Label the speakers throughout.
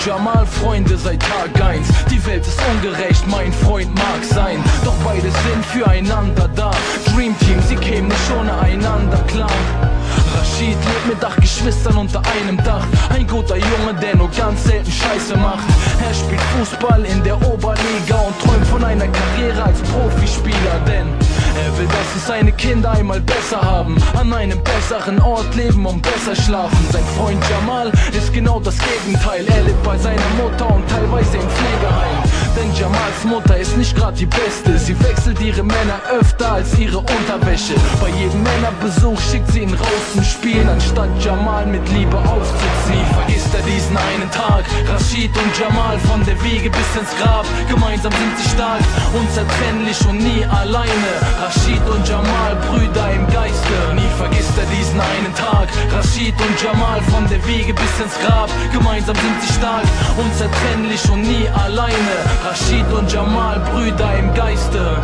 Speaker 1: Jamal, Freunde seit Tag 1. Die Welt ist ungerecht, mein Freund mag sein, doch beide sind füreinander da. Dream Team, sie kämen nicht ohne einander klar. Rashid lebt mit 8 Geschwistern unter einem Dach. Ein guter Junge, der nur ganz selten Scheiße macht. Er spielt Fußball in der Oberliga und träumt von einer Karriere als Profispieler, denn er will, dass es seine Kinder einmal besser haben, an einem besseren Ort leben und besser schlafen. Sein Freund Jamal ist genau das Gegenteil. Er lebt bei seiner Mutter und teilweise im Pflegeheim. Denn Jamals Mutter ist nicht gerade die Beste. Sie wechselt ihre Männer öfter als ihre Unterwäsche. Bei jedem Männerbesuch schickt sie ihn raus zum Spielen, anstatt Jamal mit Liebe aufzuziehen. Nie vergisst er diesen einen Tag. Rashid und Jamal von der Wiege bis ins Grab. Gemeinsam sind sie stark, unzertrennlich und nie alleine. Rashid und Jamal, Brüder im Geiste. Nie vergisst er diesen einen Tag. Rashid und Jamal von der Wiege bis ins Grab. Gemeinsam sind sie stark, unzertrennlich und nie alleine. Rashid und Jamal, Brüder im Geiste.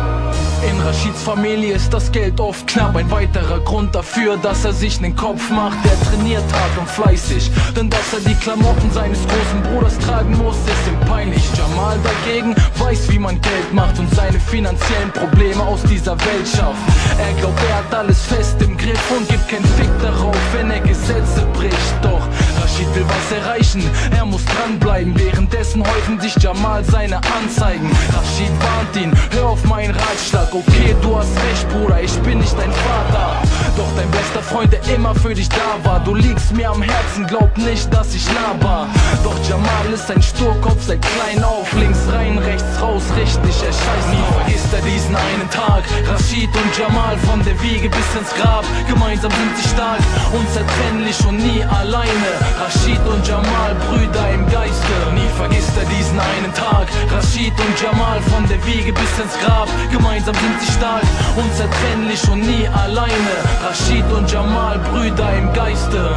Speaker 1: In Rashids Familie ist das Geld oft knapp. Ein weiterer Grund dafür, dass er sich nen Kopf macht. Er trainiert hart und fleißig, denn dass er die Klamotten seines großen Bruders tragen muss, ist ihm peinlich. Jamal dagegen weiß, wie man Geld macht und seine finanziellen Probleme aus dieser Welt schafft. Er glaubt, er hat alles fest im Griff und gibt keinen Fick darauf, wenn er Gesetze bricht. Doch Rashid will was erreichen, er muss dranbleiben. Währenddessen häufen sich Jamal seine Anzeigen. Rashid warnt ihn, hör auf meinen Ratschlag. Okay, du hast recht, Bruder, ich bin nicht dein Vater, doch dein bester Freund, der immer für dich da war. Du liegst mir am Herzen, glaub nicht, dass ich laber. Doch Jamal ist ein Sturkopf seit klein auf. Links rein, rechts raus, richtig, er scheißt. Nie vergisst er diesen einen Tag. Rashid und Jamal von der Wiege bis ins Grab. Gemeinsam sind sie stark, unzertrennlich und nie alleine. Rashid und Jamal, Brüder im Geiste. Nie vergisst er diesen einen Tag. Rashid und Jamal von der Wiege bis ins Grab. Gemeinsam sind sie stark, unzertrennlich und nie alleine. Rashid und Jamal, Brüder im Geiste.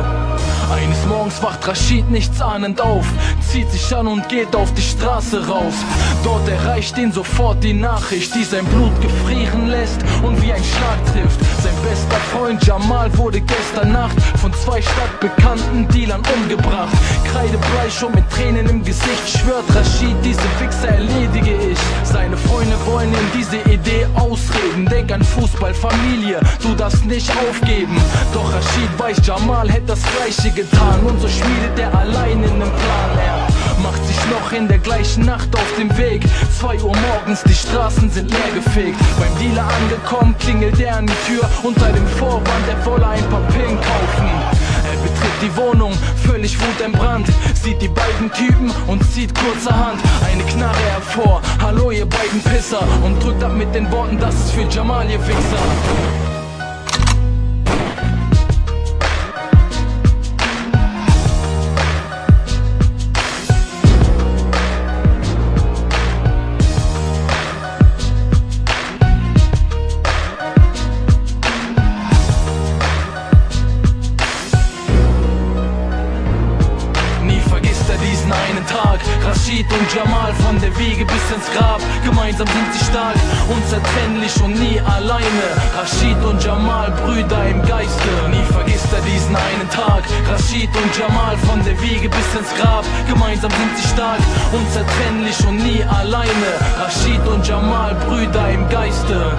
Speaker 1: Eines Morgens wacht Rashid nichts ahnend auf, zieht sich an und geht auf die Straße raus. Dort erreicht ihn sofort die Nachricht, die sein Blut gefrieren lässt und wie ein Schlag trifft. Sein bester Freund Jamal wurde gestern Nacht von 2 stadtbekannten Dealern umgebracht. Kreidebleich und mit Tränen im Gesicht schwört Rashid, diese Wichser erledige ich. Seine Freunde wollen ihm diese Idee ausreden. Denk an Fußball, Familie, du darfst nicht aufgeben. Doch Rashid weiß, Jamal hätte das Gleiche getan und so schmiedet er allein in den Plan. Er macht sich noch in der gleichen Nacht auf den Weg. 2 Uhr morgens, die Straßen sind leergefegt. Beim Dealer angekommen, klingelt er an die Tür unter dem Vorwand, er wolle ein paar Pillen kaufen. Er betritt die Wohnung, völlig wutentbrannt, sieht die beiden Typen und zieht kurzerhand eine Knarre hervor. Hallo ihr beiden Pisser, und drückt ab mit den Worten, das ist für Jamal, ihr Wichser. Diesen einen Tag. Rashid und Jamal von der Wiege bis ins Grab. Gemeinsam sind sie stark, unzertrennlich und nie alleine. Rashid und Jamal, Brüder im Geiste. Nie vergisst er diesen einen Tag. Rashid und Jamal von der Wiege bis ins Grab. Gemeinsam sind sie stark, unzertrennlich und nie alleine. Rashid und Jamal, Brüder im Geiste.